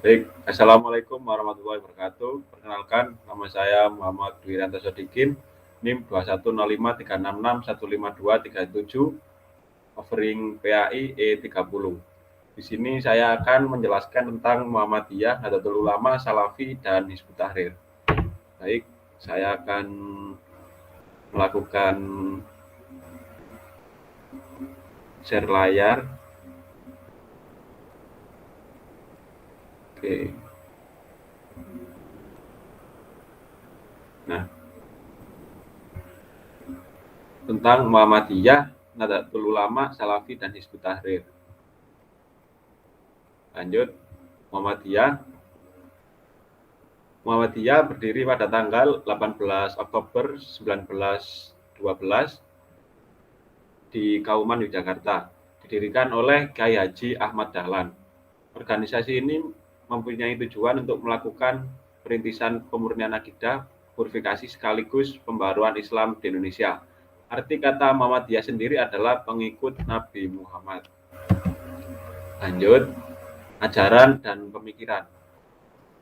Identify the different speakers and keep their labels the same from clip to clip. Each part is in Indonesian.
Speaker 1: Baik, Assalamualaikum warahmatullahi wabarakatuh. Perkenalkan, nama saya Muhammad Dwiranto Sodikin, NIM 2105366152377, offering PAI E30. Di sini saya akan menjelaskan tentang Muhammadiyah, Nahdlatul Ulama, Salafi, dan Hizbut Tahrir. Baik, saya akan melakukan share layar. Oke. Nah, tentang Muhammadiyah, Nahdlatul Ulama, Salafi, dan Hizbut Tahrir. Lanjut, Muhammadiyah. Muhammadiyah berdiri pada tanggal 18 Oktober 1912 di Kauman, Yogyakarta. Didirikan oleh Kyai Haji Ahmad Dahlan. Organisasi ini mempunyai tujuan untuk melakukan perintisan pemurnian akidah, purifikasi sekaligus pembaruan Islam di Indonesia. Arti kata Muhammadiyah sendiri adalah pengikut Nabi Muhammad. Lanjut, ajaran dan pemikiran.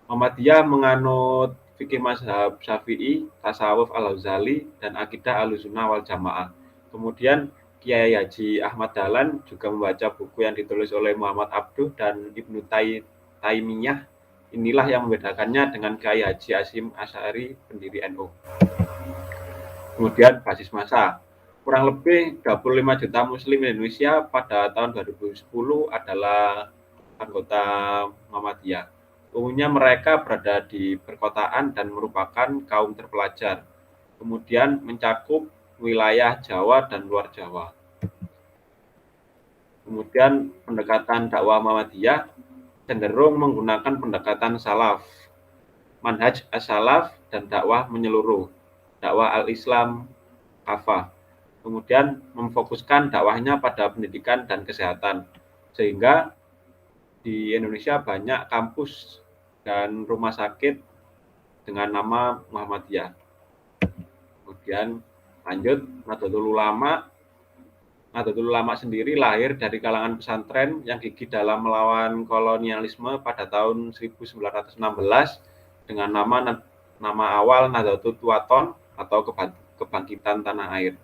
Speaker 1: Muhammadiyah menganut fikih mazhab Syafi'i, tasawuf Al-Ghazali, dan akidah Ahlussunnah wal Jamaah. Kemudian Kiai Haji Ahmad Dahlan juga membaca buku yang ditulis oleh Muhammad Abduh dan Ibnu Taimiyah. Inilah yang membedakannya dengan Kiai Haji Hasyim Asy'ari, pendiri NU. Kemudian basis massa. Kurang lebih 25 juta muslim Indonesia pada tahun 2010 adalah anggota Muhammadiyah. Umumnya mereka berada di perkotaan dan merupakan kaum terpelajar. Kemudian mencakup wilayah Jawa dan luar Jawa. Kemudian pendekatan dakwah Muhammadiyah cenderung menggunakan pendekatan salaf, manhaj as-salaf, dan dakwah menyeluruh, dakwah al-Islam kafah. Kemudian memfokuskan dakwahnya pada pendidikan dan kesehatan, sehingga di Indonesia banyak kampus dan rumah sakit dengan nama Muhammadiyah. Kemudian lanjut, Nahdlatul Ulama. Nahdlatul Ulama sendiri lahir dari kalangan pesantren yang gigih dalam melawan kolonialisme pada tahun 1916 dengan nama awal Nahdlatul Wathon atau kebangkitan tanah air.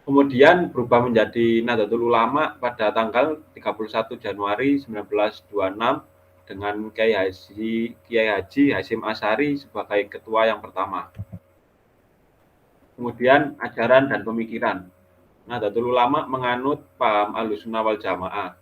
Speaker 1: Kemudian berubah menjadi Nahdlatul Ulama pada tanggal 31 Januari 1926 dengan Kiai Haji Hasyim Asy'ari sebagai ketua yang pertama. Kemudian ajaran dan pemikiran. Nahdlatul Ulama menganut paham Ahlussunnah wal Jamaah.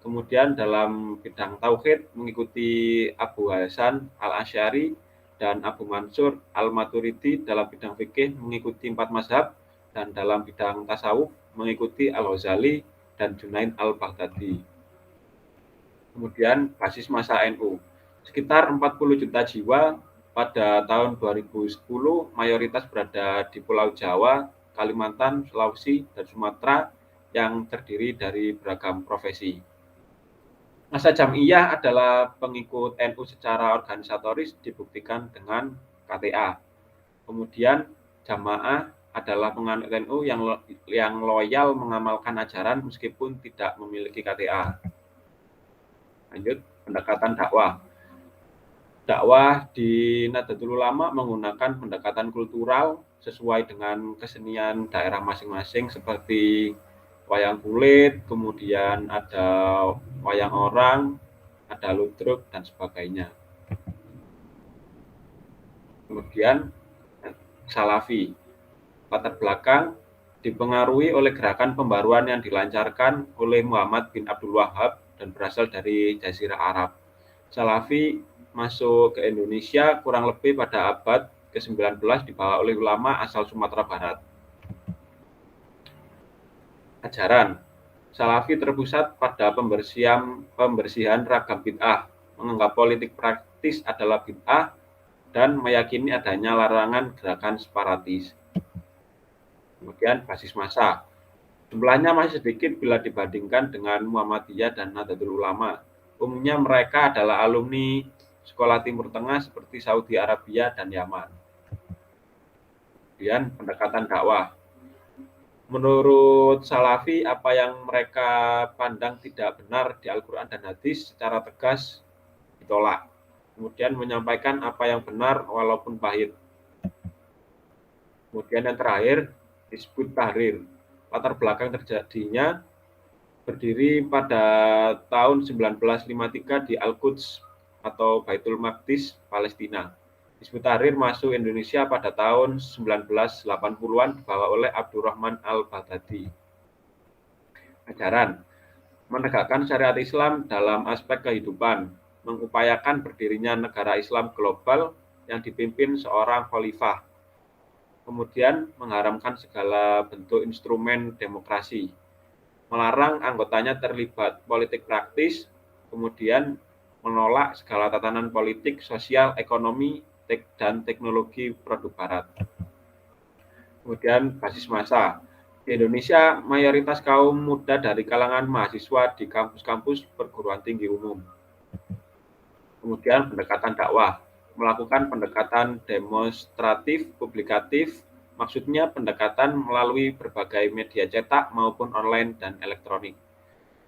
Speaker 1: Kemudian dalam bidang tauhid mengikuti Abu Hasan Al-Asy'ari dan Abu Mansur Al-Maturidi, dalam bidang fikih mengikuti 4 mazhab, dan dalam bidang tasawuf mengikuti Al-Ghazali dan Junaid Al-Baghdadi. Kemudian basis massa NU. Sekitar 40 juta jiwa pada tahun 2010, mayoritas berada di Pulau Jawa, Kalimantan, Sulawesi, dan Sumatera yang terdiri dari beragam profesi. Masa Jam'iyah adalah pengikut NU secara organisatoris dibuktikan dengan KTA. Kemudian Jamaah adalah penganut NU yang loyal mengamalkan ajaran meskipun tidak memiliki KTA. Lanjut, pendekatan dakwah. Dakwah di Nahdlatul Ulama menggunakan pendekatan kultural sesuai dengan kesenian daerah masing-masing seperti wayang kulit, kemudian ada wayang orang, ada ludruk, dan sebagainya. Kemudian Salafi. Latar belakang dipengaruhi oleh gerakan pembaruan yang dilancarkan oleh Muhammad bin Abdul Wahab dan berasal dari Jazirah Arab. Salafi masuk ke Indonesia kurang lebih pada abad ke-19 dibawa oleh ulama asal Sumatera Barat. Ajaran Salafi terpusat pada pembersihan ragam bid'ah, menganggap politik praktis adalah bid'ah, dan meyakini adanya larangan gerakan separatis. Kemudian basis massa. Jumlahnya masih sedikit bila dibandingkan dengan Muhammadiyah dan Nahdlatul Ulama. Umumnya mereka adalah alumni sekolah Timur Tengah seperti Saudi Arabia dan Yaman. Kemudian pendekatan dakwah. Menurut Salafi, apa yang mereka pandang tidak benar di Al-Quran dan Hadis secara tegas ditolak. Kemudian menyampaikan apa yang benar walaupun pahit. Kemudian yang terakhir, Hizbut Tahrir. Latar belakang terjadinya berdiri pada tahun 1953 di Al-Quds atau Baitul Maqdis, Palestina. Hizbut Tahrir masuk Indonesia pada tahun 1980-an dibawa oleh Abdurrahman Al-Baghdadi. Ajaran menegakkan syariat Islam dalam aspek kehidupan, mengupayakan berdirinya negara Islam global yang dipimpin seorang khalifah, kemudian mengharamkan segala bentuk instrumen demokrasi, melarang anggotanya terlibat politik praktis, kemudian menolak segala tatanan politik, sosial, ekonomi, dan teknologi produk barat. Kemudian basis massa. Di Indonesia, mayoritas kaum muda dari kalangan mahasiswa di kampus-kampus perguruan tinggi umum. Kemudian pendekatan dakwah, melakukan pendekatan demonstratif, publikatif, maksudnya pendekatan melalui berbagai media cetak maupun online dan elektronik.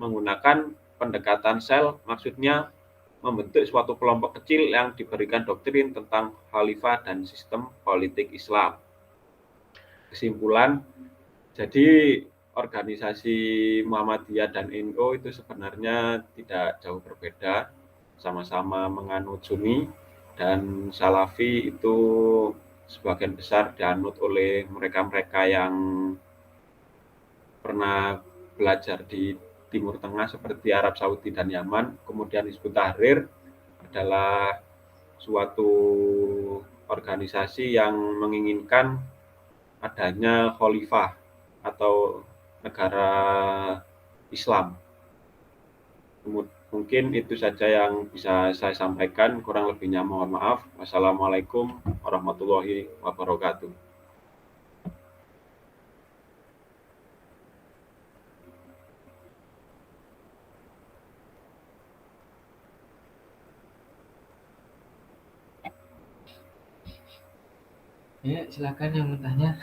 Speaker 1: Menggunakan pendekatan sel, maksudnya membentuk suatu kelompok kecil yang diberikan doktrin tentang khalifah dan sistem politik Islam. Kesimpulan, jadi organisasi Muhammadiyah dan NU itu sebenarnya tidak jauh berbeda, sama-sama menganut Sunni, dan Salafi itu sebagian besar dianut oleh mereka-mereka yang pernah belajar di Timur Tengah seperti Arab Saudi dan Yaman. Kemudian Hizbut Tahrir adalah suatu organisasi yang menginginkan adanya khalifah atau negara Islam. Mungkin itu saja yang bisa saya sampaikan, kurang lebihnya mohon maaf. Wassalamualaikum warahmatullahi wabarakatuh.
Speaker 2: Ya, silakan yang bertanya.